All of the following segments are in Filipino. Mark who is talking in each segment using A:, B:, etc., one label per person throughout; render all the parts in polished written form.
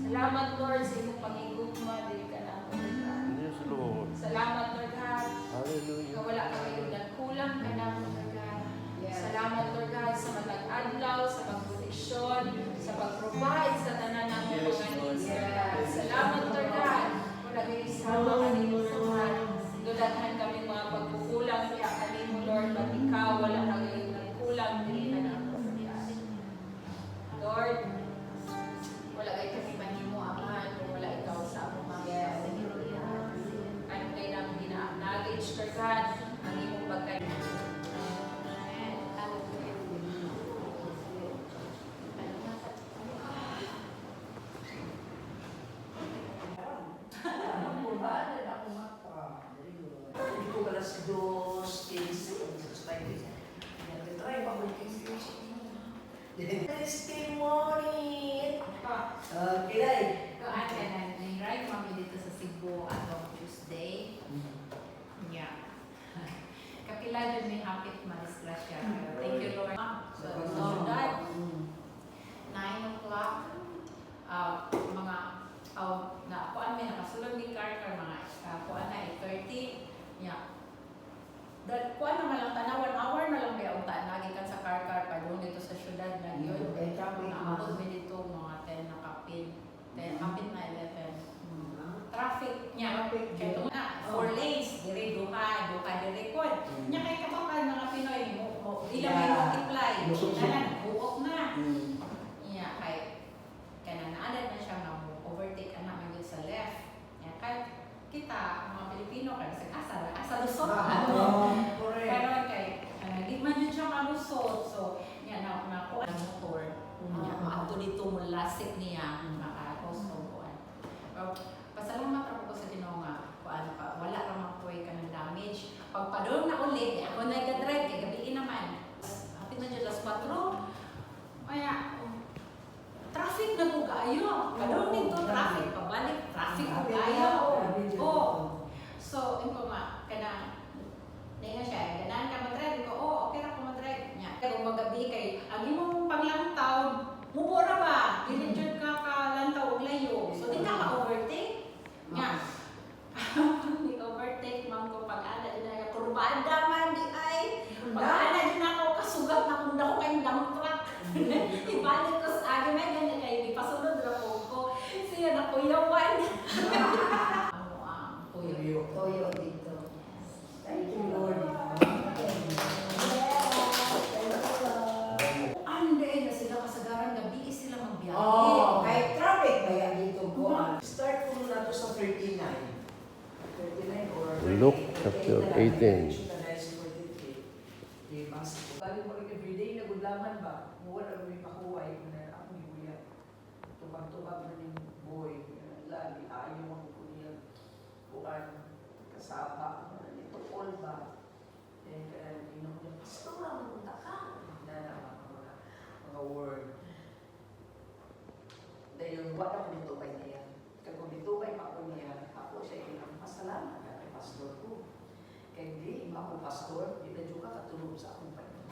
A: Salamat, Lord, sa inyong pangigugma. Dili ka na ako.
B: Yes, Lord.
A: Salamat, Lord God.
B: Hallelujah.
A: Wala kami yung nagkulang ka na, Lord God. Salamat, Lord God, sa matag-adlaw, sa pagproteksyon, sa pag-provide sa tanan ng mga needs, Lord God. Salamat, Lord God. Wala kayo isama kanino, Lord God. Dudaghan kami mga pagkukulang, kaya kanino, Lord, ba't ikaw, wala kami yung nagkulang, dili ka na ako, Lord God. Lord, wala kayo kami mahimo, Ama, kung wala ikaw sa among mga ano kayo namin gina-acknowledge, Lord God, ang imong pagkain.
C: Testimony! Kilay!
D: Kuan ka na, nag-ride kami dito sa Cebu atong Tuesday. Yeah. Kapila dyan may hapit madisgrasya. Thank you, Lord. So, Lord, that 9 o'clock, mga, na kuan may nakasulog ni Carter, mga kuan na 8:30. Yeah. kuan naman lang tanaw 1 hour na lang kay unta nagikan sa car pa doon dito sa syudad na yun.
C: Kay traffic
D: Naabot mi dito mga 10 na kapin. 10 kapin na 11. Traffic niya. Kaya ito na, 4 lanes, dire duha dire kon. Nya kay kapapal mga Pinoy mo ilang may multiply. Kanan buok na. Nya kay kanan naalad na siya nga mo overtake ana man sa left. Nya kay kita mga Pilipino kay asa lusot. Pero kay di man yun siya malusot. So nya na ko ang motor. Nya ato dito mo lasik niya maka-custom kuan. Pasalamat ako sa Ginoo nga kuan pa wala ra man poy kanang damage. Pagpadong na uli ako na ga-drive kay gabi naman. Hapit na jud las 4. Kaya traffic na po kayo. Kadong dito traffic pabalik traffic po kayo. Oh. So imo ma kana niya siya ganan ka mag-drive ko okay ra ko mag-drive nya. Kaya kung magabi kay ang imong panglantaw mubora ba dili jud ka lantaw og layo. So di ka overtake. Nya. Ni overtake man ko pag-ana din ay kurbada man di ay. Pag-ana din ako kasugat na kung dako kay dump truck. Ibalik ko sa akin na ganyan kay di pasunod ra ko. Siya na kuyawan. Ano ang kuyo.
C: Toyo dito. Thank you, Lord.
D: Ande na sila kasagaran gabi sila magbiyahe.
C: Oh, kay traffic ba yan dito po? Start ko na to sa 39. 39 or...
B: Luke chapter 18.
C: Bali mo rin everyday na gudlaman ba? Wala rin pakuway na ako ni Kuya. Tubag-tubag na ni boy. Lagi ayaw ako po niya. Bukan kasaba. Ito all ba? Then kaya inom niya. Gusto mo lang punta ka. Na naman mga word. Dahil wala ko dito ba niya. Kung dito ba ako niya, ako siya ilang pasalamat kay pastor ko. Kaya hindi, ako pastor, hindi na juga katulog sa akong panyo.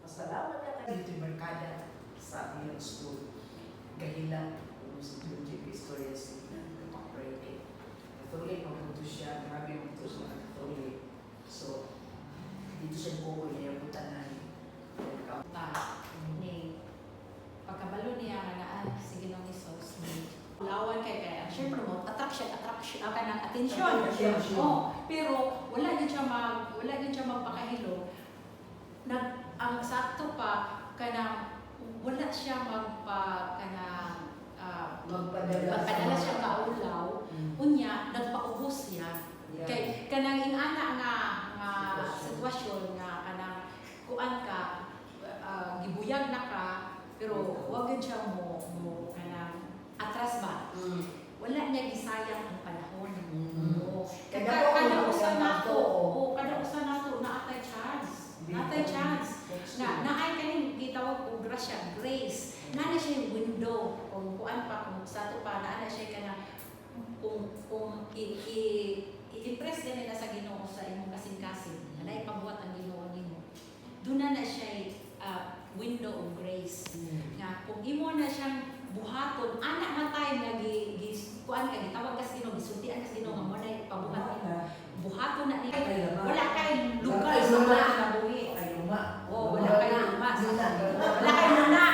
C: Pasalamat ka kayo dito yung merkada sa iyong school. Gahilang, kung si Junji Pistoria si Papreke. Katuloy, mabuto siya, grabe mabuto siya, katuloy. So, dito siya buko niya, butanan.
D: Ni pagkabalo niya nga naa sige nang isos ni lawan kay syempre mo attraction ka ng attention. Oh, pero wala din siya magpakahilo. Ang sakto pa kanang wala siya magpadala siya kaulaw. Unya nagpaubos siya. Kay kanang inana nga sitwasyon nga kanang kuan ka gibuyag na ka pero wag gid siya mo kanang atras ba. Wala niya gisayang ang panahon. Kada usa nato na atay chance. Na naay kaning gitawag og grasya, grace. Nana siya yung window kung kuan pa kung sa to pa na siya kanang kung i-impress din nila sa Ginoo sa imong kasing-kasing. Anay pabuhat ang Ginoo nimo. Doon na siya window of grace. Nga kung imo na siyang buhaton, anak man tayo nga kuan ka gitawag ka sa Ginoo, gisultian ka sa Ginoo nga mo na pabuhat nimo. Buhaton na ni wala kay lugar sa mga buhi. Oh, wala kay luma. Wala kay luna.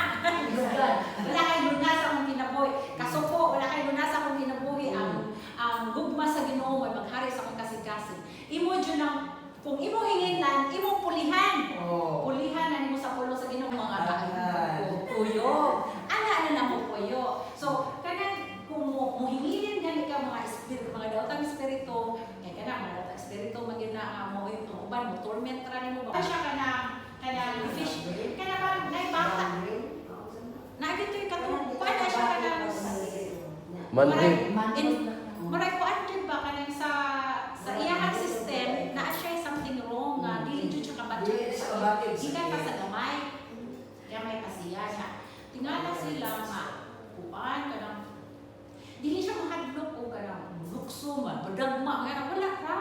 D: Wala kay luna sa akong kinabuhi. Kaso po, wala kay luna sa akong kinabuhi. Ang gugma sa Ginoo ay maghari sa akong kasig-kasig. Imo dyan ang kung imo hinginan, imo pulihan. Pulihan na nimo sa pulo sa Ginoo mga kuyo. Ana na mo kuyo. So kanang kung muhingilin gani ka mga espiritu, mga daotang espiritu, kay kana mga daotang espiritu magina mo yung uban mo torment ra nimo ba. Siya kanang fish. Kana ba nay bata. Na dito katong paano siya kanang
B: Monday.
D: Maray ko andun ba kanang sa iyang system na siya something wrong nga dili jud siya kabatid. Gikan pa sa gamay. Gamay pa siya. Tingala sila nga kuan kanang dili siya mahadlok o kanang lukso man, padagma nga wala ka.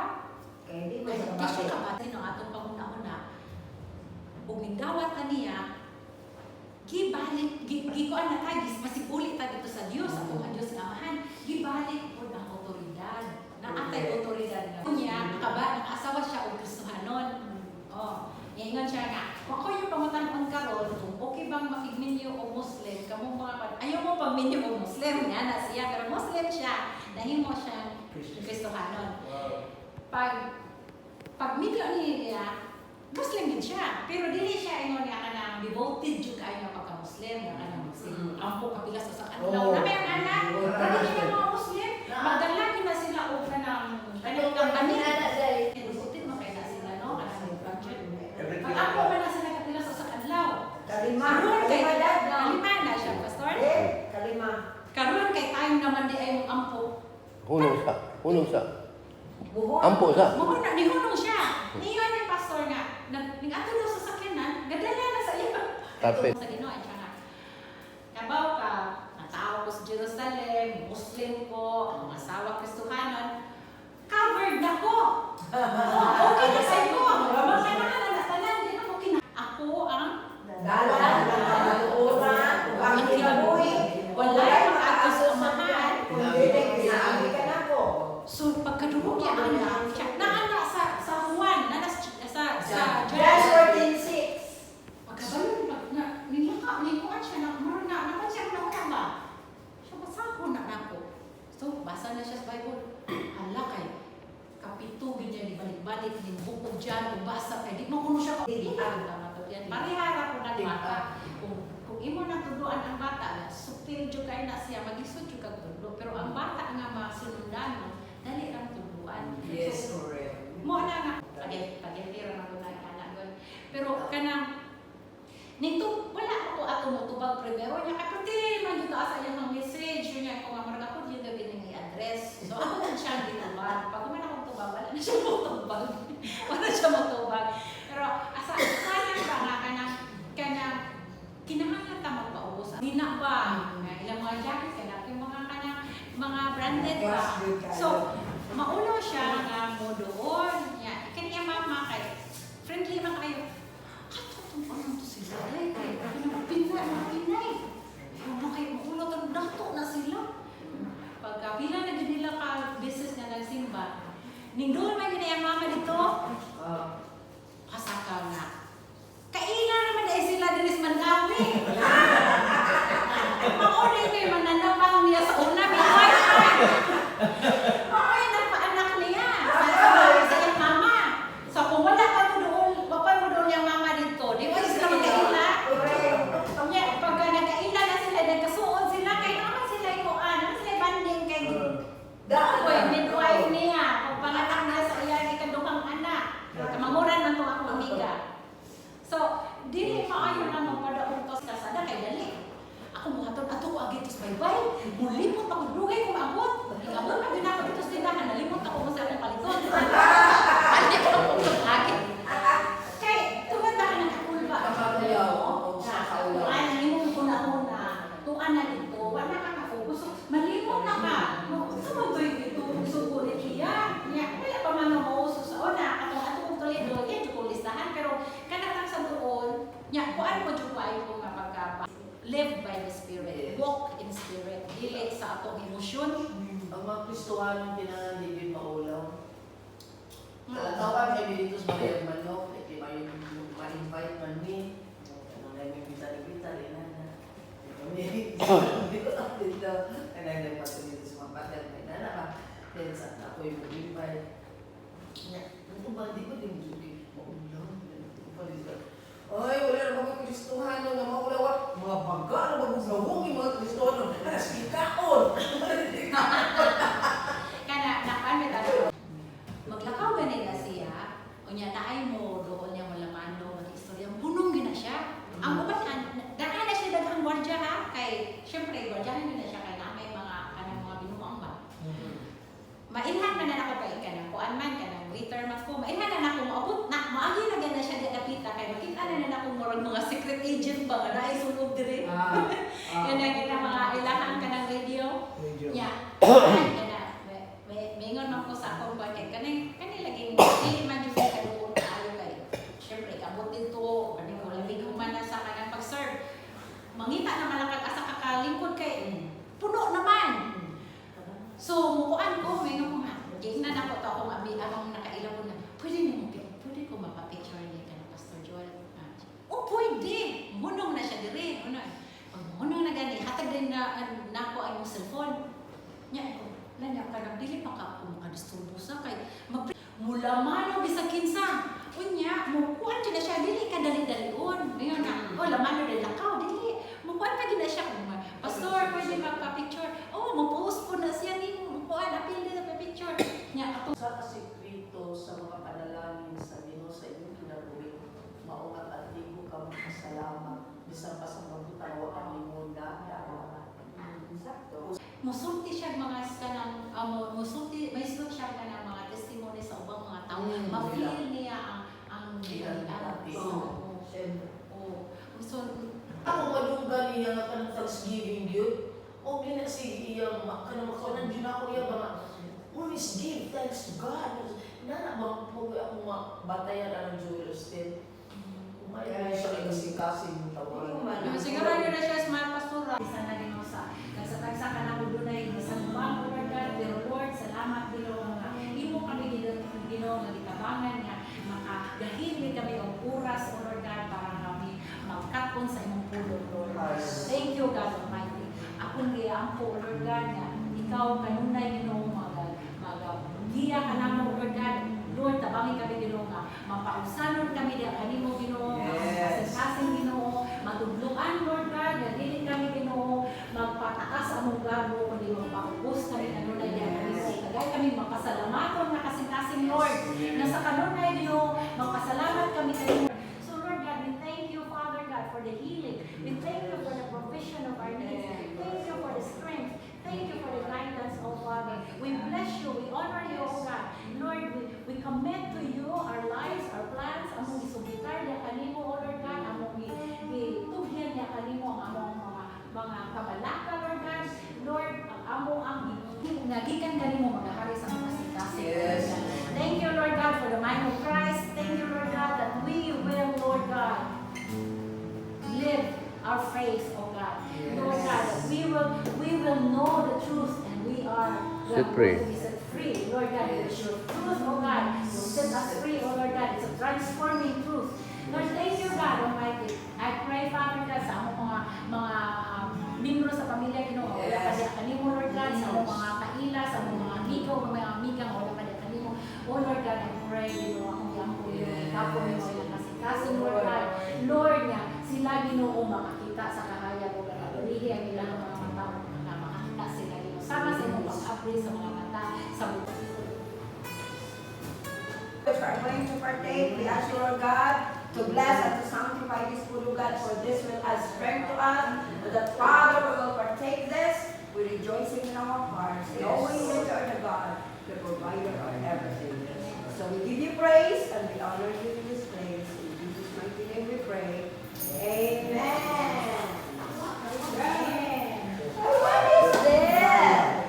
C: Kaya di mo
D: Kaya di siya kabatid ng atong panguna-una. Ug ning dawat kaniya gibalik gikuan na ta masipuli ta dito sa Dios sa atong Dios nga amahan gibalik pud ang otoridad na atay otoridad nga kunya kaba ang asawa niya na siya, pero Muslim siya. Nahimo siya Kristohanon. Pag midyo niya, Muslim din siya. Pero dili siya ingon niya kanang devoted jud kaayo pagka-Muslim, nga kanang Muslim. Ampo kapilas sa adlaw. Na may anak, pero di ka mga Muslim, magdalagi na sila og kanang kanang devoted mo kay na sila no, kanang budget. Pag ako man na sila kapilas sa adlaw.
C: Kalima.
D: Karon kay
C: Kalima dad, no?
D: kalima na siya, pastor.
C: Kalima.
D: Karon kay time naman di ay mong ampo.
B: Hunong sa.
C: Buhon.
B: Ampo sa.
D: Mo na nihunong siya. Niyon ni pastor nga, nag-ato daw sa sakyanan, gadala na sa iya.
B: Carpet.
D: Sa Ginoo siya nga. Kabaw ka, natao ko sa Jerusalem, Muslim ko, ang asawa Kristohanon, covered na ko. Okay na sa iyo. Mga tanan din ako ako ang
C: Dalan. Dalan. Ang kinabuhi.
D: wala yung ako sa amahan.
C: Kung dili, kinaagi ka na ko.
D: So pagkadurog niya anak siya, naana sa Juan, naana sa
C: John
D: John.
C: 14:6.
D: Pagkabalon, nilikuan siya na, maroon na, naman siya na ba? Siya basahon na ako. So, basa na siya sa Bible. Hala kay, kapitugin niya, di balik-balik, ni bukog dyan, kung basa kay, di mo kuno siya kapitihan na mato yan. Parihara ko na bata. Kung imo na tuduan ang bata, supil dyo kayo na siya, mag-isod dyo kag tudo. Pero ang bata nga masundan mo, dali kang tuduan.
C: Yes,
D: So,
C: correct.
D: mo na pagintira na ko na anak ko. Pero kanang nito wala ako ato mo tubag primero niya kapatid man dito asa yang message niya ko nga marag ako dito gini address. So ako na siya gituban. Pag man ako tubag wala na siya motubag. Wala siya motubag. Pero asa sayang ba nga kanang kinahanglan ta magpaubos. Dina ba nga ilang mga jacket kana yung mga branded ba. So maulo siya nga mo doon. Ya, kaniya mama kay friendly man kayo. Katong ano to sila dai kay Pinay. Ano kay maulo to dato na sila. Pagka pila na gid nila ka business nga nagsimba. Ning doon man kaniya mama dito. Kasaka na. Kaila naman dai sila dinis Mandawi. Mauli may mananabang niya sa una may wifi. Okay, nagpaanak niya. Sa iyang mama. So kung wala ka to doon, wapay mo doon yung mama dito. Di ba sila magkaila? Pagka nagkaila na sila, nagkasuod sila, kaya naman sila ikuan, naman sila banding kay Uy, midwife niya. Kung panganak na sa iyang ikaduhang anak. Kamanguran man itong akong amiga. So, dili maayo na magpadaong to sa kasada kay dali. Ako buhaton ato ko agit sa baybay. Mulimot ako dugay ko maabot. Abot na din ako dito sa tindahan, nalimot ako mo sa akong paliton. Hindi ko ako agit. Kay tumanda ka ng kakulba. Tuan limong kuna-una. Tuan na dito. Wala ka ka-focus. Malimot na ka. Sumabay dito. Sugo ni Kia. Wala pa man mauso sa una. Ato kong tuloy-tuloy. Yan ko listahan. Pero kanatang sa doon, kuan mo dyan ko ayaw ko nga pagka live by the Spirit, walk in Spirit, dili sa atong emosyon.
E: Ang mga Kristohanong tinangandigin maulaw. Tawa kami dito sa mga manok, iti ma-invite man ni, anong nag-invita ni Nana. Dito, kanang nagpato dito sa mga pater, may Nana ba? Then sa ako yung mag-invite. Ito ba, di ko din suki, maulaw. Ay, wala na mga Kristohano na maulaw. Mga baga na mag-ulawong yung mga Kristohano. Nasikakon!
D: Kana napan tayo. Maglakaw ganin na siya. Unya naay mo doon niya malamando ng istorya. Bunong gina siya. Ang uban daan na siya daghang gwardiya ha kay syempre gwardiyahan din na siya kay namay mga kanang mga binuang ba. Mainhan man na ako kay kanang kuan man kanang waiter man ko. Mainhan na ako maabot na maagi na gana siya di napita kay makita na ako murag mga secret agent ba nga naay sulod dire. Yan ang gina mga ilahan kanang radio. Ya. Mingon man ko sa akong bakit kanay laging di man jud ka doon kaayo kay. Syempre kabot dito, kani ko labing human na sa kanang pag-serve. Mangita naman ang asa kakalingkod kay puno naman. So mukuan ko mingon ko nga. Gignan ako to akong abi akong nakailaw na. Pwede ko mapa-picture ni kanang Pastor Joel. Oh, pwede. Munong na siya dire. Munong na gani. Hatag madisturbo sa kay mula mano bisag kinsa. Unya, mo kuan na siya dili ka dali-dalion. Ngayon na, oh lamano dali lakaw dili. Mo kuan pa gid na siya kung pastor pwede magpa-picture. Oh, mo post po na siya ni mo kuan apil din sa picture. Nya ato
E: Sa kasikreto sa mga panalangin sa Ginoo sa inyong kinabuhi, maungat at libo ka makasalamat. Bisan pa sa mabutan wa kami muna dalawa.
C: Sakto.
D: musulti siya mga kanang musulti may sulti siya kanang mga testimony sa ubang mga tao. Ma-feel niya ang
C: Siyempre.
D: So,
E: Ako madunggan niya nga kanang Thanksgiving yun. O sige iyang kanang makanan din ako iya mga always give thanks to God. Nana bang po ako batayan ang Joel Osteen. Umay siya kasi yung tawanan.
D: siguro yun na siya smart pastora. Isa na din ako sa nagsatagsa ka na ko dunay isang bang Lord God, pero Lord, salamat Ginoo nga imo kami Ginoo nga gitabangan nga makagahili kami og oras o Lord God para kami magkapon sa imong pulong Lord. Thank you God Almighty. Akong giampo Lord God nga ikaw kanunay Ginoo giya ka namo Lord God. Lord, tabangin kami Ginoo nga mapausanon kami diha kanimo Ginoo, kasing Ginoo, matudloan Lord God, nga dili kami Ginoo magpataas among gabo kundi magpaubos kami kanunay diha kanimo. Kagay kami mapasalamaton nga kasing Lord. Nasa kanunay Ginoo, magpasalamat kami kanimo. So Lord God, we thank you Father God for the healing. We thank you for the provision of our needs. Thank you for the strength. Thank you for the guidance, oh Father. We bless you. We honor you, oh God. Lord, we commit to you our lives, our plans. Among isubitar niya kanimo, oh Lord God. Among itugyan niya kanimo ang among mga kabalaka, Lord God. Lord, ang amo ang nagikan kanimo magahari sa mga kasing-kasing.
C: Yes.
D: Thank you, Lord God, for the mind of Christ. Thank you, Lord God, that we will, Lord God, live our faith, oh God. Lord God, that we will know the truth and we are
B: Set free.
D: going to be set free. Lord God, it is your truth, oh God. You set us free, oh Lord God. It's a transforming truth. Lord, thank you, God Almighty. I pray, Father God, sa among mga membro sa pamilya, Ginoo, wala pa diya kanimo, Lord God, sa among mga kaila, sa among mga amigo, mga amigang, wala pa diya kanimo. Oh Lord God, I pray, Ginoo, akong yampo yun, ikapo mo yung kasing-kasing, Lord God. Lord nga, sila Ginoo makakita sa kahayag o kapalihi ang ilang mga mata na makakita sila Ginoo. Sama sa imong pag-upgrade sa mga mata, sa buhay.
F: Which are going to partake, we ask you, Lord God, to bless and to sanctify this food, O God, for this will add strength to us, so that Father, we will partake this with rejoicing in our hearts, knowing that you are the God, the provider of everything. So we give you praise and we honor you in this place. In Jesus' mighty name we pray. Amen. Amen. What is this?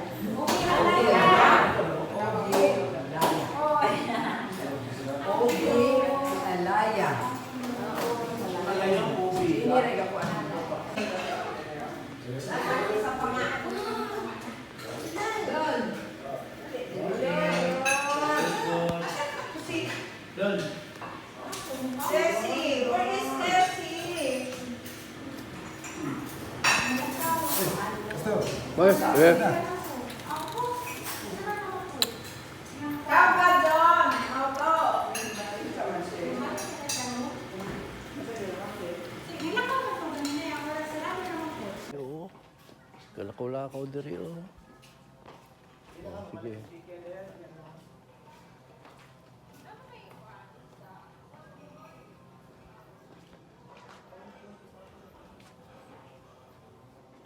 C: Alaya. Inirega ko ano.
F: Ceci, where is Ceci?
B: Mas,
F: Kaba John, Auto.
B: Oo. Kalakaw-lakaw diri oh. Sige.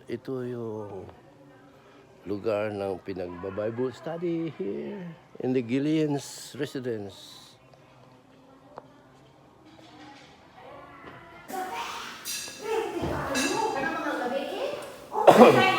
B: Ito yung lugar ng pinagba-Bible study here in the Gillian's residence.
D: Ano mga gabi eh?